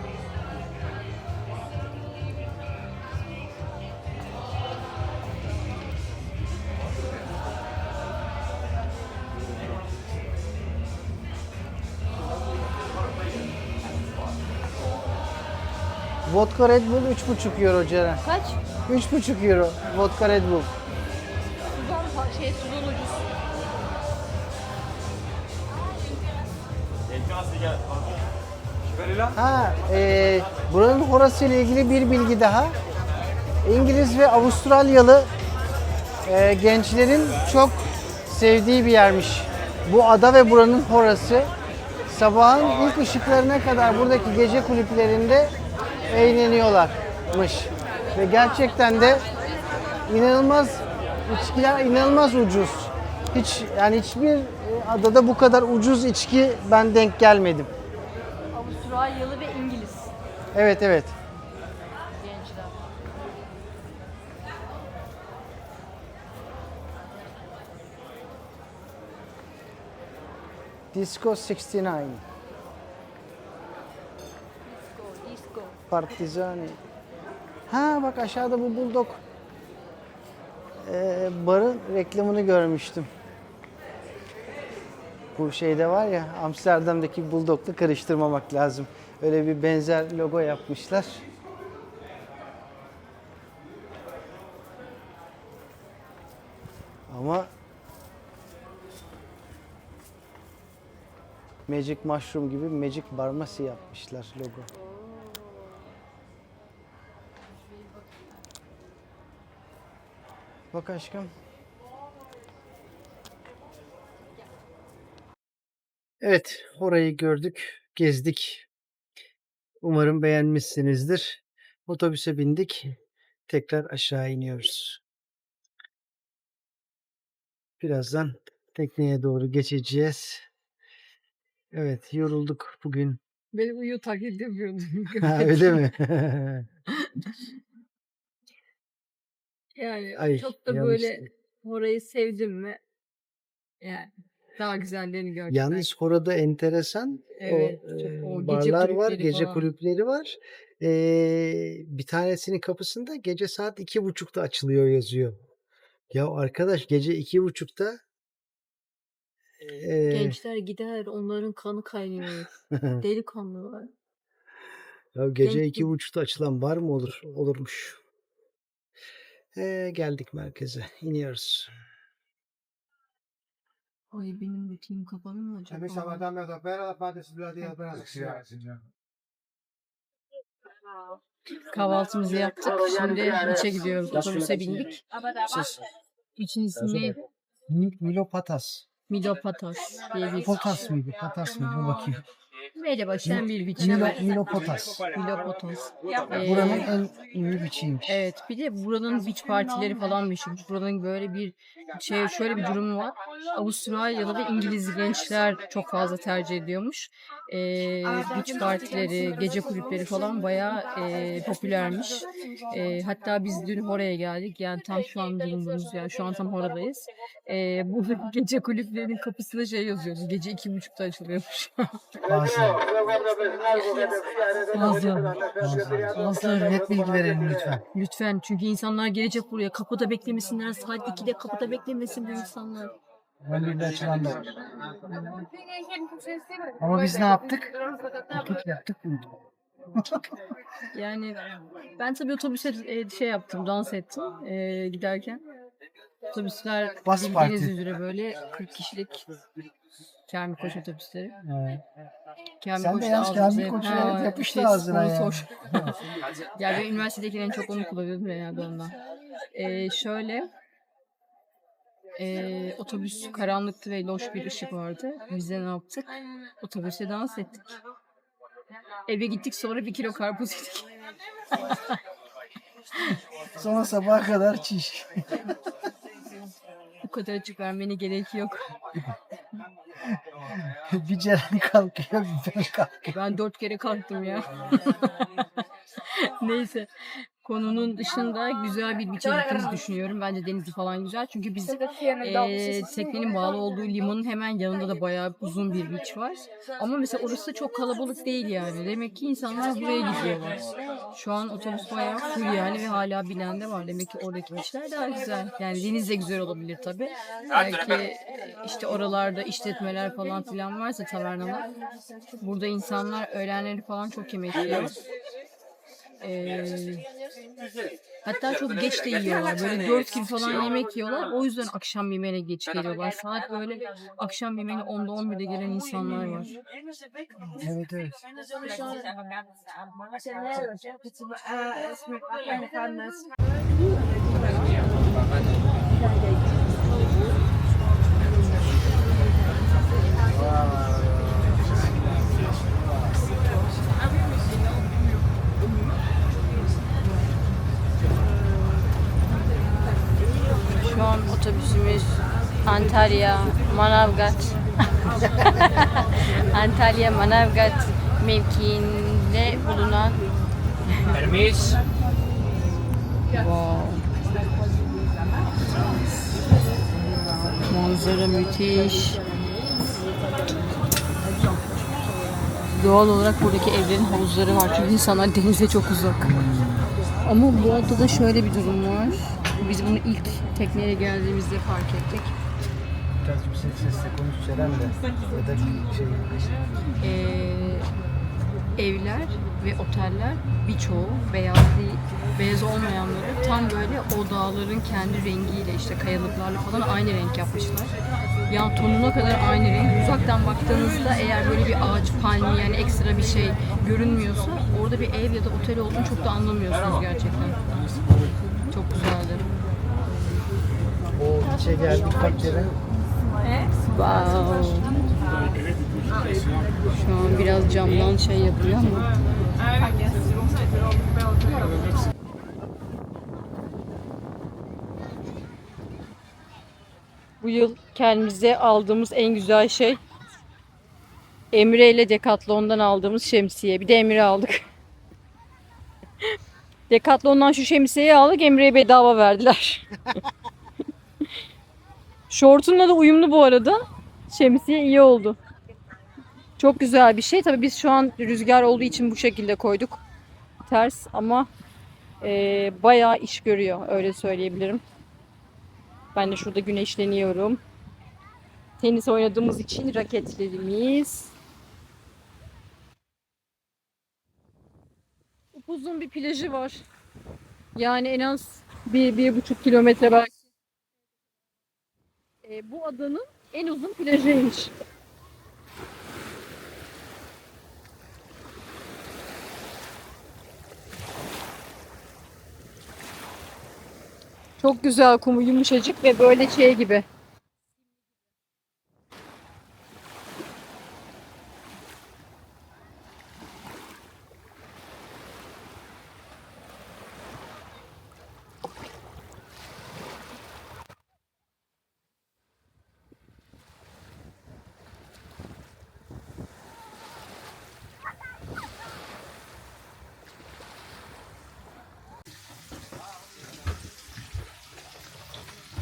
Vodka Red Bull 3,5 euro Ceren. Kaç? 3,5 euro vodka Red Bull. Sudan ucuz. Ha, buranın horası ile ilgili bir bilgi daha. İngiliz ve Avustralyalı gençlerin çok sevdiği bir yermiş. Bu ada ve buranın horası. Sabahın ilk ışıklarına kadar buradaki gece kulüplerinde eğleniyorlarmış. Ve gerçekten de inanılmaz, içkiler inanılmaz ucuz. Hiçbir adada bu kadar ucuz içki ben denk gelmedim. Avustralyalı ve İngiliz Evet. gençler. Disco 69. Disco. Partizani. Ha bak aşağıda bu Bulldog barın reklamını görmüştüm. Bu şeyde var ya, Amsterdam'daki Bulldog'la karıştırmamak lazım. Öyle bir benzer logo yapmışlar. Ama Magic Mushroom gibi Magic Pharmacy yapmışlar logo. Bak aşkım. Evet, orayı gördük, gezdik. Umarım beğenmişsinizdir. Otobüse bindik. Tekrar aşağı iniyoruz. Birazdan tekneye doğru geçeceğiz. Evet, yorulduk bugün. Benim uyu taklit yapıyordum. Ha, öyle mi? Yani Ay, çok da yanlış böyle değil. orayı sevdim mi? Yani daha güzellerini gördüm. Yalnız orada enteresan Evet, çok o gece barlar var, kulüpleri gece falan. kulüpleri var. Bir tanesinin kapısında gece saat 2.30'da açılıyor yazıyor. Ya arkadaş gece 2.30'da Gençler gider, onların kanı kaynıyor. Delikanlılar. ya gece Genç 2.30'da açılan bar mı olur? Olurmuş. Geldik merkeze. İniyoruz. Ay benim rutinim kapalı mı acaba? Kahvaltımızı yaptık. Şimdi beach'e gidiyoruz. Otobüse bindik. Beach'in ismi ne? Milopatas. Milopatos diye bir beach. Potas mıydı? Patas mıydı? Bir bakayım. Böyle başlayan bir beach. Evet. Milopotas. Milopatos. Buranın en ünlü biçiymiş. Evet, bir de buranın beach partileri falan meşhur. Buranın böyle bir şöyle bir durumu var. Avustralyalı ve İngiliz gençler çok fazla tercih ediyormuş. Beach partileri, gece kulüpleri falan bayağı popülermiş. Hatta biz dün oraya geldik. Yani tam şu an bulunduğumuz yani şu an tam oradayız. Bu gece kulüplerinin kapısında şey yazıyordu. Gece 2.30'da açılıyormuş. Bazı net bilgi verelim lütfen. Lütfen çünkü insanlar gelecek buraya. Kapıda beklemesinler. Saat 2'de kapıda beklemesin bu insanlar. Önünde açılan da var. Ama biz ne yaptık? Yaptık bunu. Yani ben tabii otobüse şey yaptım, dans ettim giderken. Otobüsler Bus bildiğiniz party. üzere böyle 40 kişilik Kamil Koç otobüsleri. Evet. Kamil Sen de Koç da yalnız ağzımıza Kamil Koç'u ha, yapıştı şey, ağzına ya. sponsor. Ya ben üniversitedeyken en çok onu kullanıyordum herhalde ondan. Şöyle otobüs karanlıktı ve loş bir ışık vardı. Biz de ne yaptık? Otobüste dans ettik. Eve gittik sonra 1 kilo karpuz yedik. Sonra sabaha kadar çiş. Bu kadar açık vermene gerek yok. Bir Ceren kalkıyor, bir ben kalkıyor. Ben 4 kere kalktım ya. Neyse. Konunun dışında güzel bir beach'e gittiğimizi düşünüyorum. Bence denizi falan güzel. Çünkü biz teknenin bağlı olduğu limanın hemen yanında da bayağı uzun bir beach var. Ama mesela orası da çok kalabalık değil yani. Demek ki insanlar buraya gidiyorlar. Şu an otobüs bayağı full yani ve hala binen de var. Demek ki oradaki beachler daha güzel. Yani deniz de güzel olabilir tabii. Belki işte oralarda işletmeler falan filan varsa tavernalar. Burada insanlar öğlenleri falan çok yemek yiyor. Hatta çok geç de yiyorlar. Böyle 4 gibi falan yemek yiyorlar. O yüzden akşam yemeğine geç geliyorlar. Saat böyle akşam yemeğine 10'da 11'de gelen insanlar var. Evet evet. Şu an otobüsümüz Antalya, Manavgat. Antalya, Manavgat mevkiinde bulunan wow. Manzara müthiş. Doğal olarak buradaki evlerin havuzları var çünkü insanlar denize çok uzak. Ama bu adada şöyle bir durum var. Biz bunu ilk tekneyle geldiğimizde fark ettik. Biraz yüksek sesle konuş Ceren de. Ya da şey... Evler ve oteller birçoğu beyaz değil, beyaz olmayanları tam böyle o dağların kendi rengiyle işte kayalıklarla falan aynı renk yapmışlar. Yani tonuna kadar aynı renk. Uzaktan baktığınızda eğer böyle bir ağaç, palmiye yani ekstra bir şey görünmüyorsa orada bir ev ya da otel olduğunu çok da anlamıyorsunuz gerçekten. Çok güzeldi. O içe geldik bak Ceren. Wow. Şu an biraz camdan şey yapıyor ama. Bu yıl kendimize aldığımız en güzel şey Emre ile Decathlon'dan aldığımız şemsiye. Bir de Emre aldık. Decathlon'dan şu şemsiyeyi aldık, Emre'ye bedava verdiler. Şortunla da uyumlu bu arada. Şemsiye iyi oldu. Çok güzel bir şey. Tabii biz şu an rüzgar olduğu için bu şekilde koyduk. Ters ama bayağı iş görüyor. Öyle söyleyebilirim. Ben de şurada güneşleniyorum. Tenis oynadığımız için raketlerimiz. Uzun bir plajı var. Yani en az 1,5 kilometre belki. Bu adanın en uzun plajıymış. Çok güzel, kumu yumuşacık ve böyle şey gibi.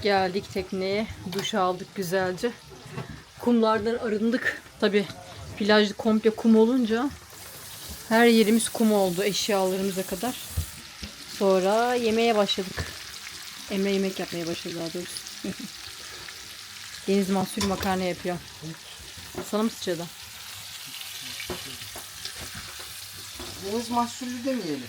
Geldik tekneye, duş aldık güzelce. Kumlardan arındık. Tabi plaj komple kum olunca her yerimiz kum oldu eşyalarımıza kadar. Sonra yemeğe başladık. Emre yemek yapmaya başladı daha doğrusu. Deniz mahsulü makarna yapıyor. Sana mı sıçradı? Deniz mahsullü demeyelim.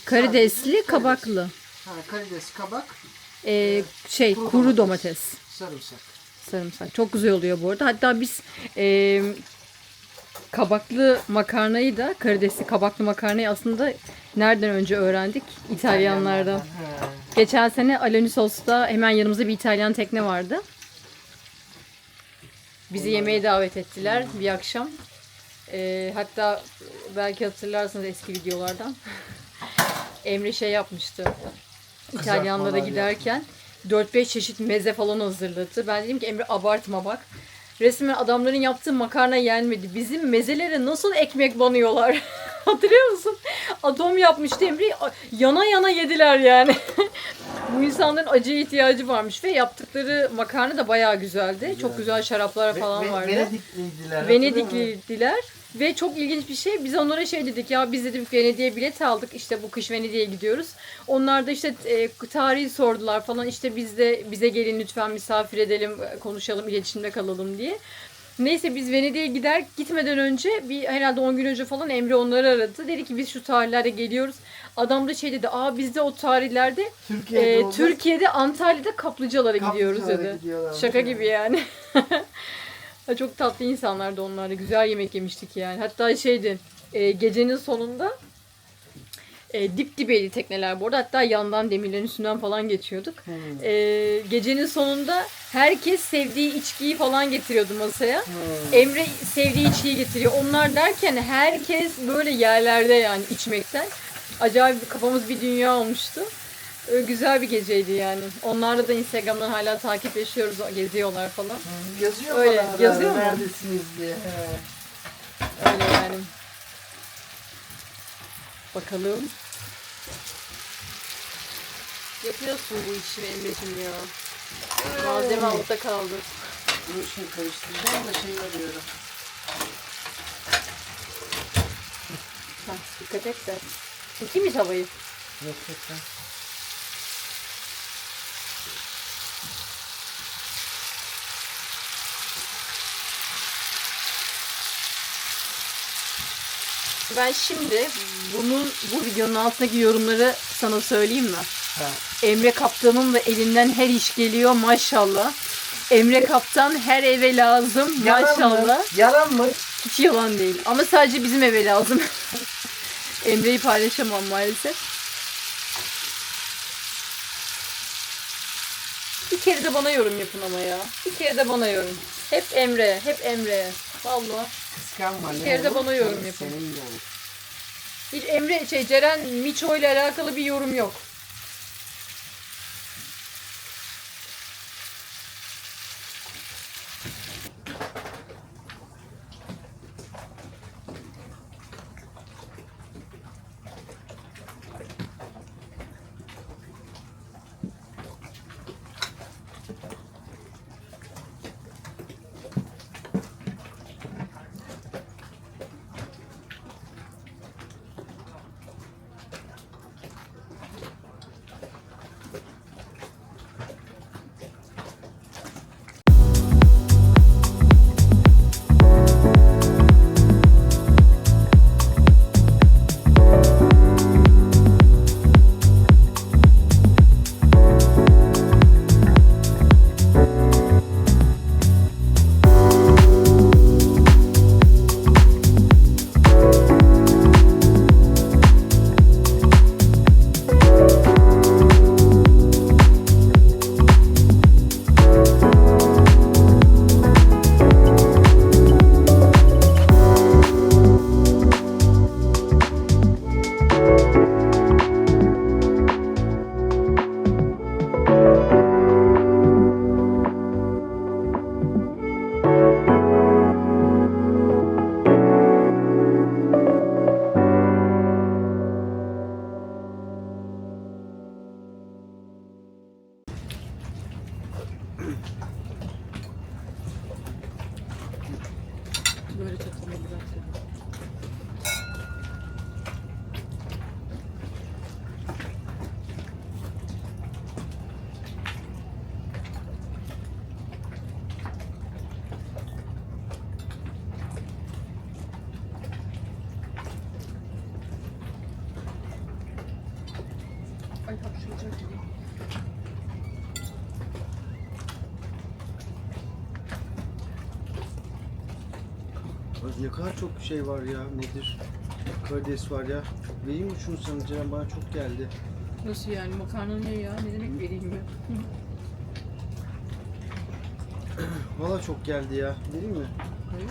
Karidesli, kabaklı. Ha, karides, kabak, Kuru domates. sarımsak. Sarımsak. Çok güzel oluyor bu arada. Hatta biz kabaklı makarnayı da, karidesli kabaklı makarnayı aslında nereden önce öğrendik? İtalyanlardan. Geçen sene Alonisos'ta hemen yanımızda bir İtalyan tekne vardı. Bizi yemeğe davet ettiler bir akşam. Hatta belki hatırlarsınız eski videolardan. Emre şey yapmıştı. İtalyanlara giderken 4-5 çeşit meze falan hazırladı. Ben dedim ki Emre abartma bak. Resmen adamların yaptığı makarna yenmedi. Bizim mezelere nasıl ekmek banıyorlar? Hatırlıyor musun? Atom yapmıştı Emre. Yana yana yediler yani. Bu insanların acıya ihtiyacı varmış ve yaptıkları makarna da bayağı güzeldi. Güzel. Çok güzel şaraplar falan vardı. Venedikliydiler. Ve çok ilginç bir şey. Biz onlara şey dedik ya biz dedik Venedik'e bilet aldık. İşte bu kış Venedik'e gidiyoruz. Onlar da işte tarihi sordular falan. İşte bize gelin lütfen misafir edelim, konuşalım, iletişimde kalalım diye. Neyse biz Venedik'e gitmeden önce herhalde 10 gün önce falan Emre onları aradı. Dedi ki biz şu tarihlerde geliyoruz. Adam da şey dedi. Biz de o tarihlerde Türkiye'de Antalya'da Kaplıcalara gidiyoruz dedi. Şaka gibi yani. Çok tatlı insanlardı onlar da. Güzel yemek yemiştik yani. Hatta gecenin sonunda dip dibeydi tekneler bu arada. Hatta yandan demirlerin üstünden falan geçiyorduk. Gecenin sonunda herkes sevdiği içkiyi falan getiriyordu masaya. Emre sevdiği içkiyi getiriyor. Onlar derken herkes böyle yerlerde yani içmekten. Acayip kafamız bir dünya olmuştu. Güzel bir geceydi yani. Onlarla da Instagram'dan hala takipleşiyoruz, geziyorlar falan. Yazıyor öyle, bana yazıyor mu? Neredesiniz diye. Öyle yani. Bakalım. Yapıyorsun bu işi Emre'cim ya. Malzeme altta kaldı. Bunu şimdi karıştıracağım da şey arıyorum. Dikkat et de. Çekeyim mi tavayı? Yok yok ben. Ben şimdi bu videonun altındaki yorumları sana söyleyeyim mi? Ha. Emre Kaptan'ın da elinden her iş geliyor maşallah. Emre Kaptan her eve lazım maşallah. Yalan mı? Hiç yalan değil. Ama sadece bizim eve lazım. Emre'yi paylaşamam maalesef. Bir kere de bana yorum yapın ama ya. Bir kere de bana yorum. Hep Emre, hep Emre. Vallahi. Kıskanma. Bir kere de bana yorum yapın. Senin de olur. Hiç Ceren Miço ile alakalı bir yorum yok. Böyle takılma bıraktım. Ay hapşıracak gibi. Ne kadar çok şey var ya, nedir? Karides var ya. Vereyim mi şunu sana Ceren, bana çok geldi. Nasıl yani? Makarna ne ya? Ne demek vereyim mi? Valla çok geldi ya. Vereyim mi? Hayır.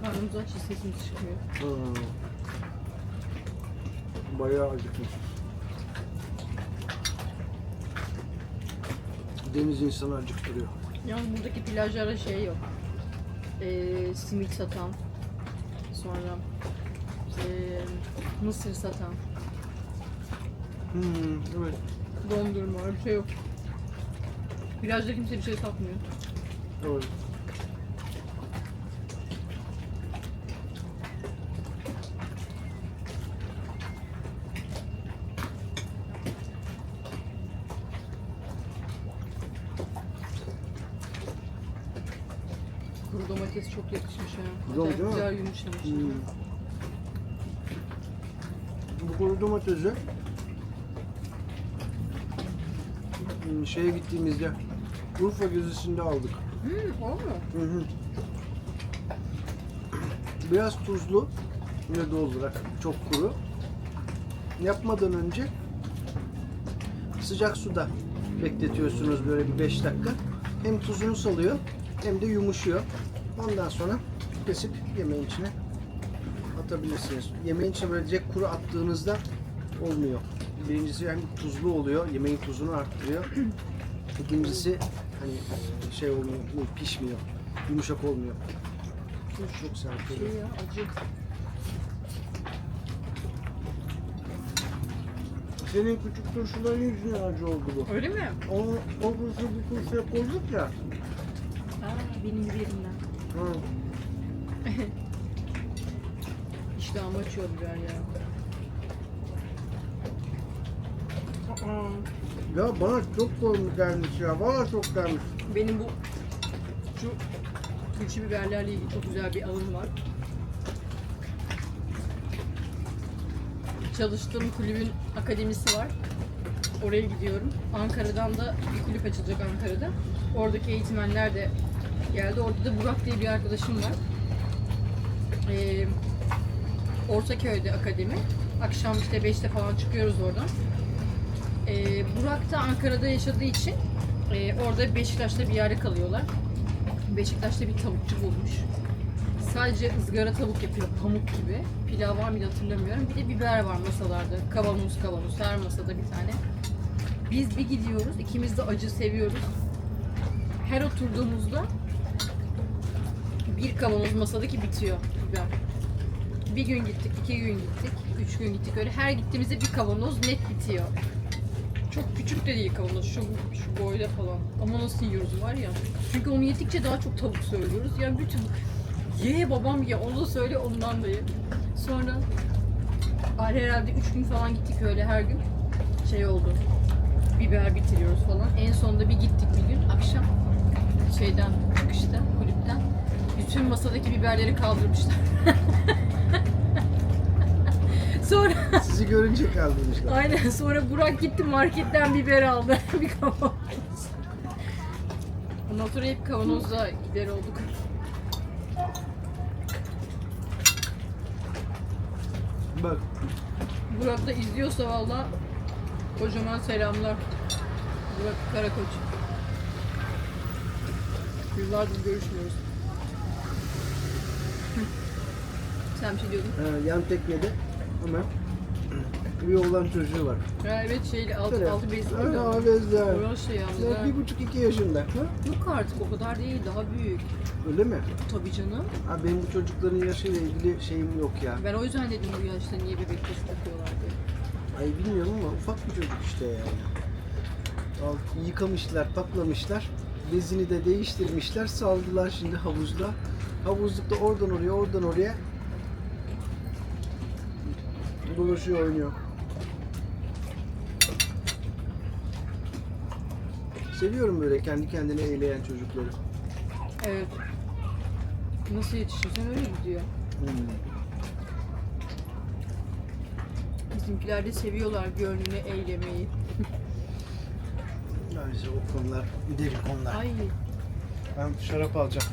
Karnımız aç, sesimiz çıkmıyor. Bayağı acıkmış. Deniz insanı acıktırıyor. Yalnız buradaki plajlarda şey yok. Simit satan, sonra mısır satan, Evet. dondurma, öyle bir şey yok. Plajda kimse bir şey satmıyor. Doğru. Kuru domates çok yakışmış ha. Güzel Acayip değil mi? güzel yumuşamış. Bu kuru domatesi şeye gittiğimizde Urfa gezisinde aldık. O mu? Hı. Biraz tuzlu ve doğal olarak çok kuru. Yapmadan önce sıcak suda bekletiyorsunuz böyle bir 5 dakika. Hem tuzunu salıyor hem de yumuşuyor. Ondan sonra kesip yemeğin içine atabilirsiniz. Yemeğin içine böyle direkt kuru attığınızda olmuyor. Birincisi hem tuzlu oluyor, yemeğin tuzunu arttırıyor. İkincisi hani şey olmuyor, pişmiyor, yumuşak olmuyor. Çok sert oluyor. Şey ya, acı. Senin küçük turşuların yüzünden acı oldu bu. Öyle mi? O turşu bir turşuya koyduk ya. Aa, benim gibi yerinden. Hı. İştahımı açıyor biber ya. Aa, Ya bana çok koymuş gelmiş ya. Valla çok gelmiş. benim bu şu turşu biberlerle ilgili çok güzel bir anım var. Çalıştığım kulübün akademisi var. Oraya gidiyorum. Ankara'dan da bir kulüp açılacak Ankara'da. Oradaki eğitmenler de geldi. Orada da Burak diye bir arkadaşım var. Ortaköy'de akademi. Akşam işte 5'te falan çıkıyoruz oradan. Burak da Ankara'da yaşadığı için orada Beşiktaş'ta bir yerde kalıyorlar. Beşiktaş'ta bir tavukçu bulmuş. Sadece ızgara tavuk yapıyor pamuk gibi. Pilav var mıydı hatırlamıyorum. Bir de biber var masalarda. Kavanoz her masada bir tane. Biz bir gidiyoruz. İkimiz de acı seviyoruz. Her oturduğumuzda bir kavanoz masadaki bitiyor biber. Bir gün gittik, 2 gün gittik, 3 gün gittik. Öyle her gittiğimizde bir kavanoz net bitiyor. Çok küçük de değil kavanoz, şu boyda falan. Ama nasıl yiyoruz var ya. Çünkü onu yedikçe daha çok tavuk söylüyoruz. Yani bütün ye babam ye, onu da söyle ondan da ye. Sonra herhalde 3 gün falan gittik öyle her gün. Şey oldu, biber bitiriyoruz falan. En sonunda bir gittik bir gün akşam şeyden çıkışta kulüpten. Bütün masadaki biberleri kaldırmışlar. Sonra Sizi görünce kaldırmışlar. aynen sonra Burak gitti marketten biber aldı bir kavanoz. Ondan sonra hep kavanozla gider olduk. Bak Burak da izliyorsa valla kocaman selamlar. Burak Karakoç. Yıllardır görüşmüyoruz. Hı. Sen bir şey diyordun. yan teknede ama bir oğlan çocuğu var. Ha, evet şeyle altı bezli. Aa bezler. Orası şey yalnız. ha. 1,5-2 yaşında. Yok artık o kadar değil daha büyük. Öyle mi? Tabii canım. Abi benim bu çocukların yaşıyla ilgili şeyim yok ya. Ben o yüzden dedim bu yaşta niye bebek bezi takıyorlar diye. Ay bilmiyorum ama ufak bir çocuk işte yani. Yıkamışlar, paklamışlar. Bezini de değiştirmişler. Saldılar şimdi havuzda. Havuzlukta oradan oraya, oradan oraya dolaşıyor, oynuyor. Seviyorum böyle kendi kendine eğleyen çocukları. Evet. Nasıl yetişirsen öyle gidiyor. Bizimkiler de seviyorlar gönlüne eylemeyi. Yani işte o konular derin konular. Ay Ben şarap alacağım.